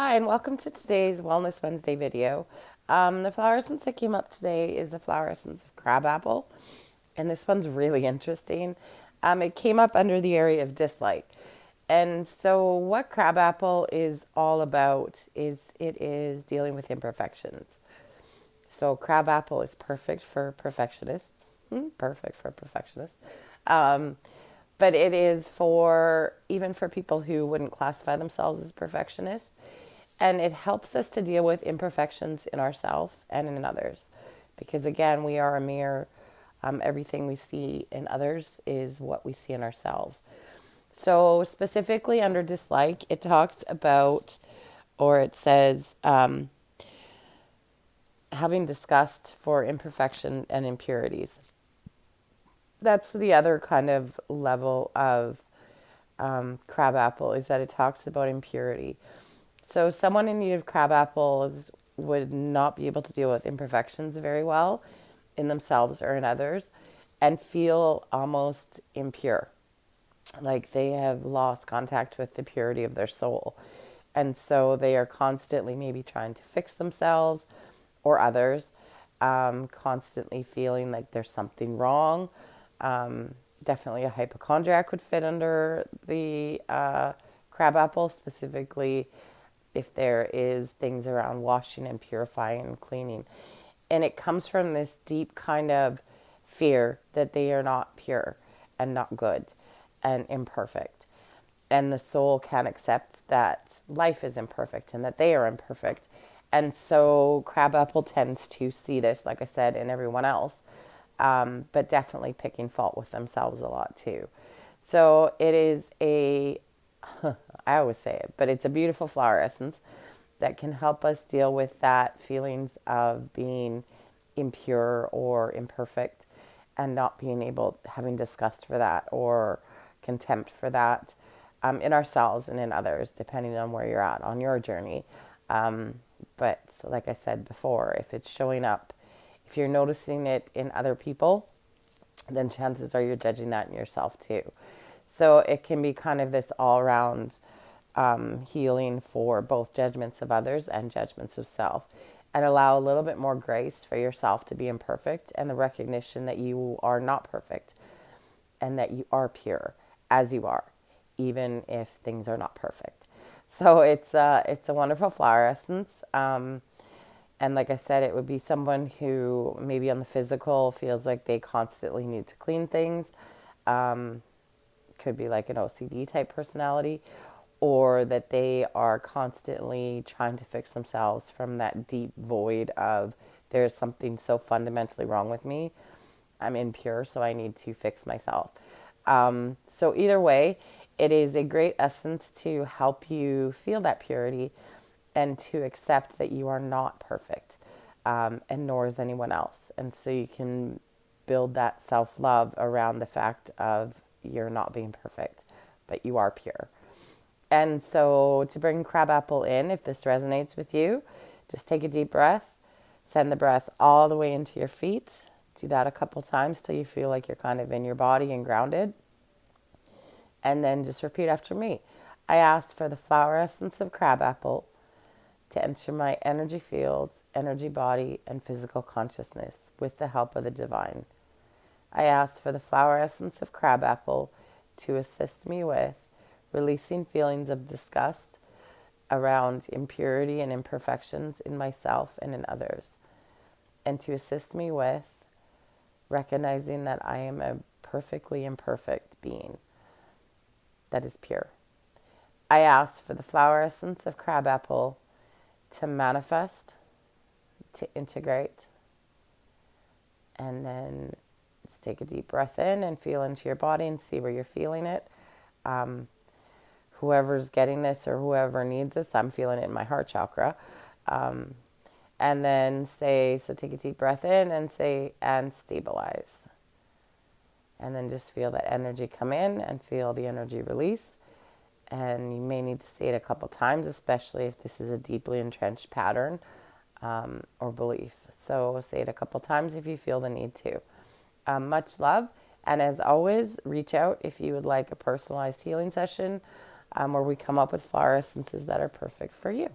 Hi, and welcome to today's Wellness Wednesday video. The flower essence that came up today is the flower essence of crabapple, and this one's really interesting. It came up under the area of dislike. And so, what crabapple is all about is it is dealing with imperfections. So, crabapple is perfect for perfectionists. Perfect for perfectionists. Um, but it is for even for people who wouldn't classify themselves as perfectionists. And it helps us to deal with imperfections in ourselves and in others. Because again, we are a mirror. Everything we see in others is what we see in ourselves. So, specifically under dislike, it talks about, or it says, having disgust for imperfection and impurities. That's the other kind of level of crabapple, is that it talks about impurity. So someone in need of crab apples would not be able to deal with imperfections very well in themselves or in others and feel almost impure, like they have lost contact with the purity of their soul. And so they are constantly maybe trying to fix themselves or others, constantly feeling like there's something wrong. Definitely a hypochondriac would fit under the crabapple, specifically if there is things around washing and purifying and cleaning. And it comes from this deep kind of fear that they are not pure and not good and imperfect. And the soul can't accept that life is imperfect and that they are imperfect. And so crabapple tends to see this, like I said, in everyone else, but definitely picking fault with themselves a lot too. So it is a I always say it, but it's a beautiful flower essence that can help us deal with that feelings of being impure or imperfect and not being able, having disgust for that or contempt for that in ourselves and in others, depending on where you're at on your journey. But like I said before, if it's showing up, if you're noticing it in other people, then chances are you're judging that in yourself too. So it can be kind of this all around healing for both judgments of others and judgments of self, and allow a little bit more grace for yourself to be imperfect and the recognition that you are not perfect and that you are pure as you are, even if things are not perfect. So it's a wonderful flower essence. And like I said, it would be someone who maybe on the physical feels like they constantly need to clean things. Could be like an OCD type personality, or that they are constantly trying to fix themselves from that deep void of there's something so fundamentally wrong with me. I'm impure, so I need to fix myself. So either way, it is a great essence to help you feel that purity and to accept that you are not perfect, and nor is anyone else. And so you can build that self-love around the fact of you're not being perfect, but you are pure. And so to bring crabapple in, if this resonates with you, just take a deep breath, send the breath all the way into your feet. Do that a couple times till you feel like you're kind of in your body and grounded. And then just repeat after me. I ask for the flower essence of crabapple to enter my energy fields, energy body, and physical consciousness with the help of the divine. I ask for the flower essence of crabapple to assist me with releasing feelings of disgust around impurity and imperfections in myself and in others, and to assist me with recognizing that I am a perfectly imperfect being that is pure. I ask for the flower essence of crabapple to manifest, to integrate, and then just take a deep breath in and feel into your body and see where you're feeling it. Whoever's getting this or whoever needs this, I'm feeling it in my heart chakra. And then say, so take a deep breath in and say, and stabilize. And then just feel that energy come in and feel the energy release. And you may need to say it a couple times, especially if this is a deeply entrenched pattern or belief. So say it a couple times if you feel the need to. Much love. And as always, reach out if you would like a personalized healing session where we come up with flower essences that are perfect for you.